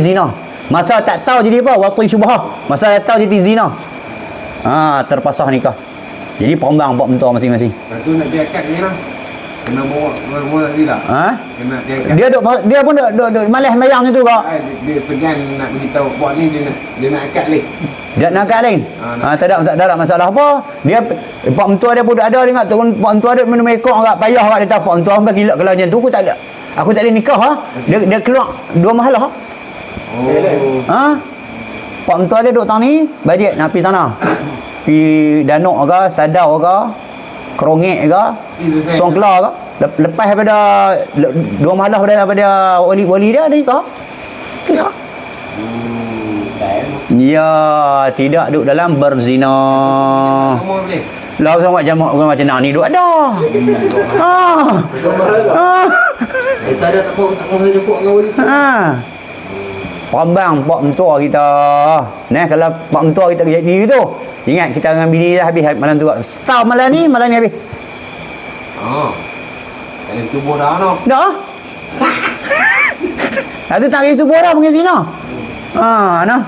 zina. Masa tak tahu jadi apa? Wati syubhah. Masa tak tahu jadi zina. Terpasah nikah. Jadi perembang pak mentua masing-masing. Lepas tu nak diangkat ni lah. Kena bawa lagi tak? Kena diangkat. Dia pun duk malas sembahyang itu kak. Dia segan nak beritahu buat ni dia nak angkat lain. Dia nak angkat lain. Tak ada masalah apa. Dia pak mentua dia pun ada dengar turun pak mentua dia minum ekor agak payah kat dia tahu pak mentua sampai gila kalau macam tu aku tak ada nikah Dia keluar 2 mahalah. Pak mentua dia duk tang ni bajet nak pergi tanah. Pi Danuk ke, Sadau ke, Kerongek ke, Songkla ke. Lepas daripada 2 mahalah daripada wali dia nikah. Ya. Ya, tidak duduk dalam berzina. Lah sama jamak macam nak ni duk ada. Tak ada tak mau saja pok dengan wali. Perembang pak mentua kita. Nah, kalau pak mentua kita jadi tu, ingat kita dengan bini dah habis malam tu. Setahun malam ni habis. Tak ada tubuh dah no. Dah. Ada tak itu borak mungkin zina. Nah.